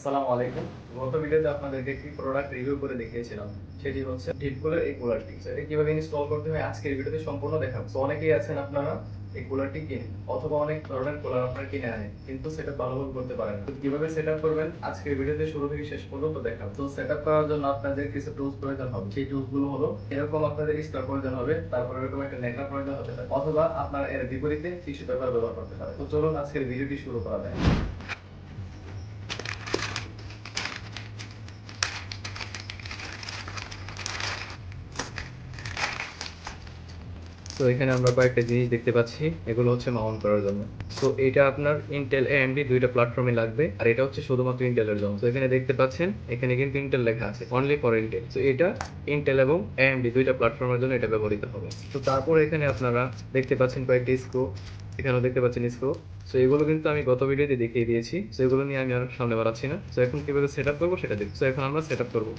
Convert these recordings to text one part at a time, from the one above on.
আসসালামু আলাইকুম। গত ভিডিওতে আপনাদেরকে একটি প্রোডাক্ট রিভিউ করে দেখিয়েছিলাম। সেটি হচ্ছে ডিপকুলার এই কুলারটি। এটা কিভাবে ইনস্টল করতে হয় আজকের ভিডিওতে সম্পূর্ণ দেখাবো। অনেকেই আছেন আপনারা এই কুলারটি কিনেন অথবা অনেক ধরনের কুলার আপনারা কিনে আনেন কিন্তু সেটা ভালোভাবে করতে পারেন না। তো কিভাবে সেটআপ করবেন আজকের ভিডিওতে শুরু থেকে শেষ পর্যন্ত দেখাবো। তো সেটআপ করার জন্য আপনাদের কিছু টুলস প্রয়োজন হবে। সেই টুলস গুলো হলো এরকম আপনাদের স্টার প্রয়োজন হবে, তারপর এরকম একটা নেকড়া প্রয়োজন হতে পারে অথবা আপনারা এর বিপরীতে টিস্যু পেপার ব্যবহার করতে পারেন। তো চলুন আজকের ভিডিওটি শুরু করা যাক। তো এখানে আমরা কয়েকটা জিনিস দেখতে পাচ্ছি, এগুলো হচ্ছে মাউন্ট করার জন্য। তো এটা আপনার ইন্টেল এএমডি দুইটা প্ল্যাটফর্মে লাগবে, আর এটা হচ্ছে শুধুমাত্র ইন্টেলের জন্য। তো এখানে দেখতে পাচ্ছেন এখানে কিন্তু ইন্টেল লেখা আছে, অনলি ফর ইন্টেল। তো এটা ইন্টেল এবং এএমডি দুইটা প্ল্যাটফর্মের জন্য এটা ব্যবহৃত হবে। তো তারপর এখানে আপনারা দেখতে পাচ্ছেন কয়েকটি স্ক্রু, এখানেও দেখতে পাচ্ছেন স্ক্রু। তো এগুলো কিন্তু আমি গত ভিডিওতে দেখিয়ে দিয়েছি, তো এগুলো নিয়ে আমি আর সামনে বাড়াচ্ছি না। তো এখন কিভাবে সেট আপ করবো সেটা দেখি। তো এখন আমরা সেট আপ করবো।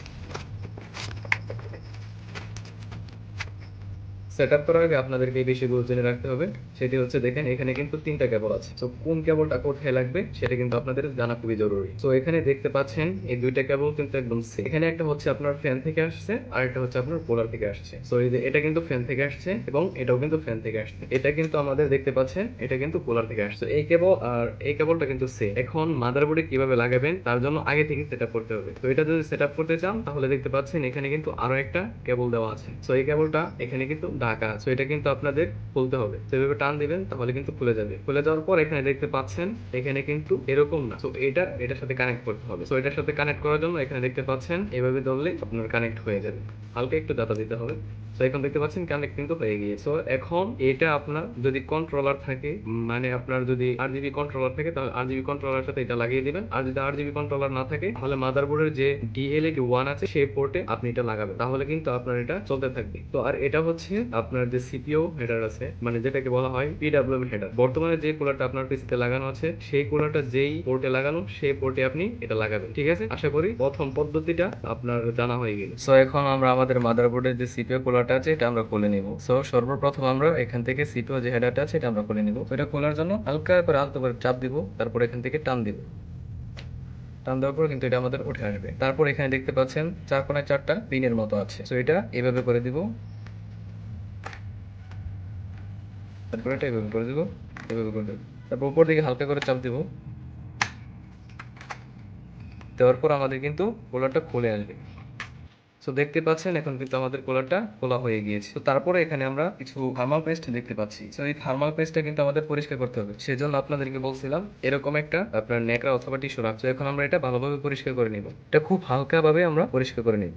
সেটআপ করার আগে আপনাদেরকে এই বিষয়গুলো জেনে রাখতে হবে। সেটি হচ্ছে, দেখেন এখানে কিন্তু ৩টা কেবল আছে। তো কোন কেবলটা কোথায় লাগবে সেটা কিন্তু আপনাদের জানা খুবই জরুরি। তো এখানে দেখতে পাচ্ছেন এই দুইটা কেবল কিন্তু একদম সেম। এখানে একটা হচ্ছে আপনার ফ্যান থেকে আসছে, আর একটা হচ্ছে আপনার কুলার থেকে আসছে। তো এই যে এটা কিন্তু ফ্যান থেকে আসছে এবং এটাও কিন্তু ফ্যান থেকে আসছে। এটা কিন্তু আমাদের দেখতে পাচ্ছেন এটা কিন্তু কুলার থেকে আসছে। এই কেবল আর এই কেবলটা কিন্তু সেম। এখন মাদারবোর্ডে কিভাবে লাগাবেন তার জন্য আগে থেকে সেটআপ করতে হবে। তো এটা যদি সেটআপ করতে চান তাহলে দেখতে পাচ্ছেন এখানে কিন্তু আরো একটা কেবল দেওয়া আছে। তো এই কেবলটা এখানে কিন্তু ঢাকা, তো এটা কিন্তু আপনাদের খুলতে হবে। তো এভাবে টান দিবেন তাহলে কিন্তু খুলে যাবে। খুলে যাওয়ার পর এখানে দেখতে পাচ্ছেন এখানে কিন্তু এরকম না, তো এটার সাথে কানেক্ট করতে হবে। তো এটার সাথে কানেক্ট করার জন্য এখানে দেখতে পাচ্ছেন এভাবে ধরলে আপনার কানেক্ট হয়ে যাবে। হালকা একটু দাতা দিতে হবে। তো এখন দেখতে পাচ্ছেন কানেক্ট কিন্তু হয়ে গিয়েছে। তো এখন এটা আপনার যদি কন্ট্রোলার থাকে, মানে আপনার যদি আরজিবি কন্ট্রোলার থাকে তাহলে আরজিবি কন্ট্রোলার সাথে এটা লাগিয়ে দিবেন। আর যদি আরজিবি কন্ট্রোলার না থাকে তাহলে মাদারবোর্ডের যে ডিএলএড 1 আছে সেই পোর্টে আপনি এটা লাগাবেন, তাহলে কিন্তু আপনার এটা চলতে থাকবে। তো আর এটা হচ্ছে আপনার যে সিপিইউ হেডার আছে, মানে যেটাকে বলা হয় পিডব্লিউএম হেডার। বর্তমানে যে কুলারটা আপনার পিসিতে লাগানো আছে সেই কুলারটা যেই পোর্টে লাগানো সেই পোর্টে আপনি এটা লাগাবেন। ঠিক আছে, আশা করি প্রথম পদ্ধতিটা আপনার জানা হয়ে গেল। সো এখন আমরা আমাদের মাদারবোর্ডের যে সিপিইউ কুলারটা আছে এটা আমরা খুলে নিব। সো সর্বপ্রথম আমরা এখান থেকে সিপিইউ যে হেডারটা আছে এটা আমরা খুলে নিব। তো এটা খোলার জন্য হালকা করে আলতো করে চাপ দিব, তারপর এখান থেকে টান দিব। টান দেওয়ার পর কিন্তু এটা আমাদের উঠে আসবে। তারপর এখানে দেখতে পাচ্ছেন চার কোণায় 4টা পিনের মতো আছে। তো এটা এভাবে করে দিব, তারপর এটা এভাবে করে দিব, এভাবে করে দেব। তারপর উপর দিকে হালকা করে চাপ দিব। দেওয়ার পর আমাদের কিন্তু কুলারটা খুলে আসবে। সো দেখতে পাচ্ছেন এখন কিন্তু আমাদের কুলারটা খোলা হয়ে গিয়েছে। তো তারপরে এখানে আমরা কিছু থার্মাল পেস্ট দেখতে পাচ্ছি। সো এই থার্মাল পেস্টটা কিন্তু আমাদের পরিষ্কার করতে হবে। সেজন্য আপনাদেরকে বলছিলাম এরকম একটা আপনার ন্যাকড়া অথবা টিস্যু রাখছে। এখন আমরা এটা ভালোভাবে পরিষ্কার করে নিব। এটা খুব হালকাভাবে আমরা পরিষ্কার করে নিব।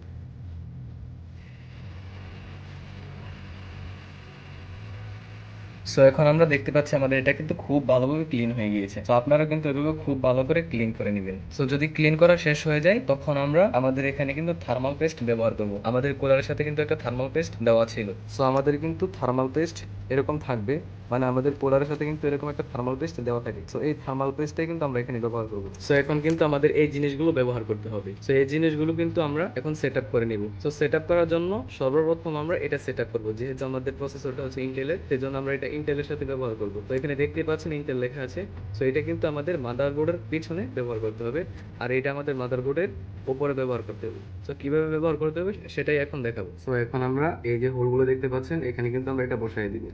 সো এখন আমরা দেখতে পাচ্ছি আমাদের এটা কিন্তু খুব ভালোভাবে ক্লিন হয়ে গিয়েছে। তো আপনারা কিন্তু এভাবে খুব ভালো করে ক্লিন করে নেবেন। সো যদি ক্লিন করা শেষ হয়ে যায় তখন আমরা আমাদের এখানে কিন্তু থার্মাল পেস্ট ব্যবহার করব। আমাদের কুলারের সাথে কিন্তু একটা থার্মাল পেস্ট দেওয়া ছিল। সো আমাদের কিন্তু থার্মাল পেস্ট এরকম থাকবে, মানে আমাদের কুলারের সাথে কিন্তু এরকম একটা থার্মাল পেস্ট দেওয়া থাকে। সো এই থার্মাল পেস্টটাই কিন্তু আমরা এখানে ব্যবহার করব। সো এখন কিন্তু আমাদের এই জিনিসগুলো ব্যবহার করতে হবে। সো এই জিনিসগুলো কিন্তু আমরা এখন সেট আপ করে নিব। সো সেট আপ করার জন্য সর্বপ্রথম আমরা এটা সেট আপ করবো। যেহেতু আমাদের প্রসেসরটা হচ্ছে ইন্টেলের, সেজন্য আমরা এটা ইন্টেলের সাথে ব্যবহার করব। তো এখানে দেখতে পাচ্ছেন ইন্টেল লেখা আছে। সো এটা কিন্তু আমাদের মাদারবোর্ডের পিছনে ব্যবহার করতে হবে, আর এটা আমাদের মাদারবোর্ডের উপরে ব্যবহার করতে হবে। সো কিভাবে ব্যবহার করতে হবে সেটাই এখন দেখাবো। সো এখন আমরা এই যে হোলগুলো দেখতে পাচ্ছেন এখানে কিন্তু আমরা এটা বসাই দিব।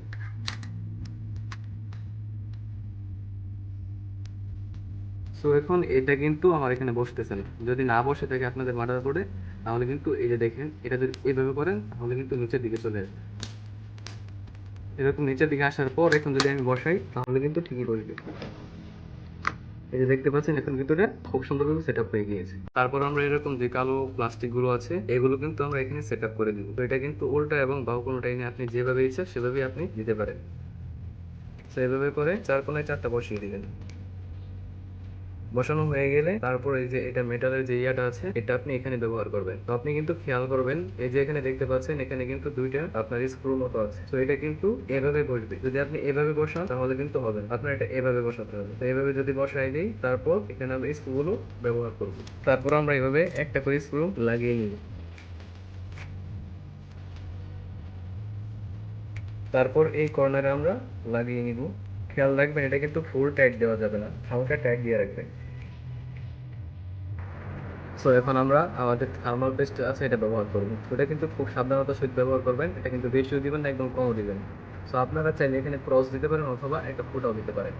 সো এখন এটা কিন্তু আমার এখানে বসতেছে না। যদি না বসে থাকে আপনাদের মাদারবোর্ডে তাহলে কিন্তু এই যে দেখেন এটা যদি এইভাবে করেন তাহলে কিন্তু নিচের দিকে চলে আসবে। এরকম নিচের দিকে আসার পর এখন যদি আমি বসাই তাহলে কিন্তু ঠিকই বসবে। এই যে দেখতে পাচ্ছেন এখন কিন্তু এটা খুব সুন্দরভাবে সেট আপ হয়ে গিয়েছে। তারপর আমরা এরকম যে কালো প্লাস্টিক গুলো আছে এগুলো কিন্তু আমরা এখানে সেট আপ করে দিব। তো এটা কিন্তু উল্টা এবং বাহু কোনোটাই নিয়ে আপনি যেভাবে ইচ্ছা সেভাবেই আপনি দিতে পারেন। তো এভাবে করে চার কোণায় 4টা বসিয়ে দিবেন। বসানো হয়ে গেলে তারপর এই যে এটা মেটালের যে ইয়াটা আছে এটা আপনি এখানে ব্যবহার করবেন। তো আপনি কিন্তু খেয়াল করবেন এই যে এখানে দেখতে পাচ্ছেন এখানে কিন্তু দুইটা আপনার স্ক্রু মতো আছে। তো এটা কিন্তু এভাবে বসবে। যদি আপনি এভাবে বসান তাহলে কিন্তু হবে না, আপনার এটা এভাবে বসাতে হবে। তো এভাবে যদি বসাই দিই তারপর এখানে আমরা স্ক্রুগুলো ব্যবহার করব। তারপর আমরা এভাবে একটা করে স্ক্রু লাগিয়ে নিব। তারপর এই কর্নারে আমরা লাগিয়ে নিব। খেয়াল রাখবেন এটা কিন্তু ফুল টাইট দেওয়া যাবে না, হালকা টাইট দিয়ে রাখবেন। সো এখন আমরা আমাদের থার্মাল পেস্ট আছে এটা ব্যবহার করব। এটা কিন্তু খুব সাবধানতার সহিত ব্যবহার করবেন। এটা কিন্তু বেশিও দিবেন না, একদম কমও দিবেন। সো আপনারা চাইলে এখানে ক্রস দিতে পারেন অথবা একটা ফুটাও দিতে পারেন।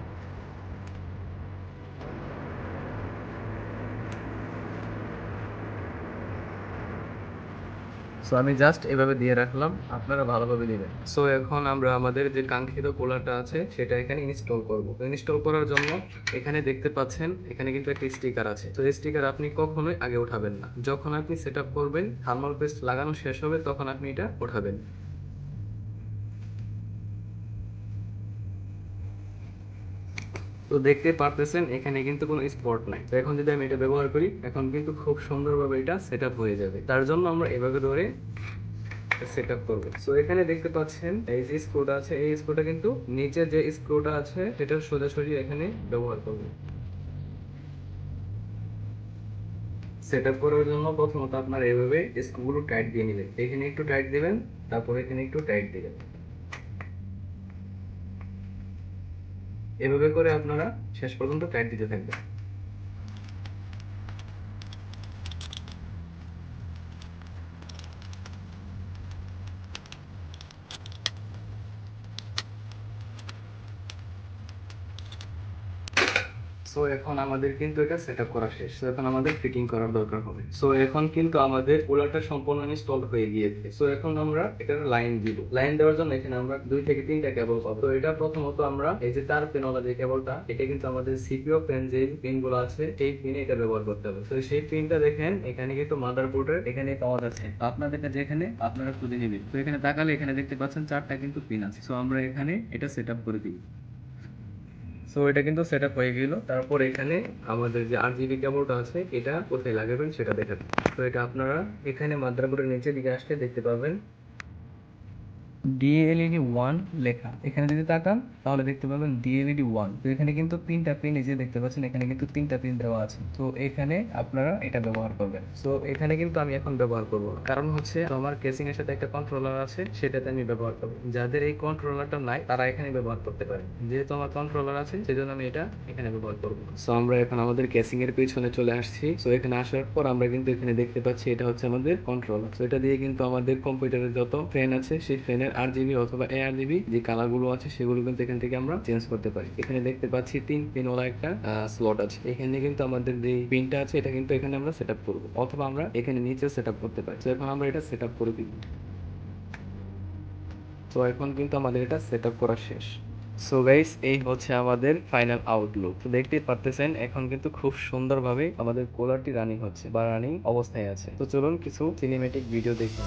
সো আমি জাস্ট এভাবে দিয়ে রাখলাম, আপনারা ভালোভাবে দিবেন। সো এখন আমরা আমাদের যে কাঙ্ক্ষিত কুলারটা আছে সেটা এখানে ইনস্টল করব। তো ইনস্টল করার জন্য এখানে দেখতে পাচ্ছেন এখানে কিন্তু একটা স্টিকার আছে। তো এই স্টিকার আপনি কখনোই আগে উঠাবেন না, যখন আপনি সেট আপ করবেন থার্মাল পেস্ট লাগানো শেষ হবে তখন আপনি এটা উঠাবেন। তো দেখতে পারতেছেন এখানে কিন্তু কোনো স্পট নাই। তো এখন যদি আমি এটা ব্যবহার করি এখন কিন্তু খুব সুন্দরভাবে এটা সেট আপ হয়ে যাবে। তার জন্য আমরা এভাবে ধরে সেট আপ করবো। সো এখানে দেখতে পাচ্ছেন এই যে স্ক্রুটা আছে, এই স্ক্রুটা কিন্তু নিচে যে স্ক্রুটা আছে সেটা সোজাসুজি এখানে ব্যবহার করবো। সেট আপ করার জন্য প্রথমত আপনার এইভাবে স্ক্রুগুলো টাইট দিয়ে নেবেন। এখানে একটু টাইট দিবেন, তারপর এখানে একটু টাইট দিবেন। এভাবে করে আপনারা শেষ পর্যন্ত টাইট দিতে থাকবেন। সো এখন আমাদের কিন্তু এটা সেটআপ করা শেষ। সো এখন আমাদের ফিটিং করার দরকার হবে। সো এখন কিন্তু আমাদের কুলারটা সম্পূর্ণ ইনস্টল হয়ে গিয়েছে। সো এখন আমরা এটার লাইন দিব। লাইন দেওয়ার জন্য এখানে আমরা 2 থেকে 3টা কেবল পাবো। তো এটা প্রথমত আমরা এই যে 4 পিনওয়ালা যে কেবলটা, এটা কিন্তু আমাদের সিপিইউ ফ্যান যে পিনগুলো আছে এই পিনে এটা ব্যবহার করতে হবে। তো সেই পিনটা দেখেন এখানে কিন্তু মাদারবোর্ডের এখানে পাওয়া যাচ্ছে। আপনাদেরকে যেখানে আপনারা খুঁজে নেবেন। তো এখানে তাকালে এখানে দেখতে পাচ্ছেন 4টা কিন্তু পিন আছে। সো আমরা এখানে এটা সেটআপ করে দিই। সো এটা কিন্তু সেট আপ হয়ে গেল। তারপর এখানে আমাদের যে RGB কেবলটা আছে এটা কোথায় লাগাবেন সেটা দেখাবো। তো এটা আপনারা এখানে মাদারবোর্ডের নিচের দিকে আসলে দেখতে পাবেন DLED 1 লেখা। এখানে যদি তাকান তাহলে দেখতে পাবেন DLED 1। তো এখানে কিন্তু 3টা পিন, এই যে দেখতে পাচ্ছেন এখানে কিন্তু 3টা পিন দেওয়া আছে। তো এখানে আপনারা এটা ব্যবহার করবেন। সো এখানে কিন্তু আমি এখন ব্যবহার করব না। কারণ হচ্ছে আমার কেসিং এর সাথে একটা কন্ট্রোলার আছে, সেটাতে আমি ব্যবহার করব। যাদের এই কন্ট্রোলারটা নাই তারা এখানে ব্যবহার করতে পারে। যেহেতু আমার কন্ট্রোলার আছে সেজন্য আমি এটা এখানে ব্যবহার করব। সো আমরা এখন আমাদের কেসিং এর পেছনে চলে আসছি। সো এখানে আসার পর আমরা কিন্তু এখানে দেখতে পাচ্ছি এটা হচ্ছে আমাদের কন্ট্রোলার। সো এটা দিয়ে কিন্তু আমাদের কম্পিউটারের যত ফ্যান আছে সেই ফ্যানের RGB অথবা ARGB যে কালার গুলো আছে সেগুলো কিন্তু এখান থেকে আমরা চেঞ্জ করতে পারি। এখানে দেখতে পাচ্ছি 3 পিনওয়ালা একটা স্লট আছে। এখানে কিন্তু আমাদের যে পিনটা আছে এটা কিন্তু এখানে আমরা সেটআপ করব, অথবা আমরা এখানে নিচে সেটআপ করতে পারি। তো এখন আমরা এটা সেটআপ করে দিব। তো এখন কিন্তু আমাদের এটা সেটআপ করা শেষ। সো গাইস এই হচ্ছে আমাদের ফাইনাল আউটলুক। তো দেখতেই পারতেছেন এখন কিন্তু খুব সুন্দরভাবে আমাদের কুলারটি রানিং হচ্ছে বা রানিং অবস্থায় আছে। তো চলুন কিছু সিনেমেটিক ভিডিও দেখি।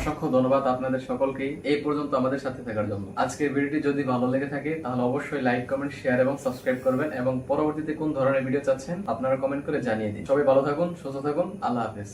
অসংখ্য ধন্যবাদ আপনাদের সকলকেই এই পর্যন্ত আমাদের সাথে থাকার জন্য। আজকের ভিডিওটি যদি ভালো লেগে থাকে তাহলে অবশ্যই লাইক, কমেন্ট, শেয়ার এবং সাবস্ক্রাইব করবেন, এবং পরবর্তীতে কোন ধরনের ভিডিও চাচ্ছেন আপনারা কমেন্ট করে জানিয়ে দিন। সবাই ভালো থাকুন, সুস্থ থাকুন, আল্লাহ হাফেজ।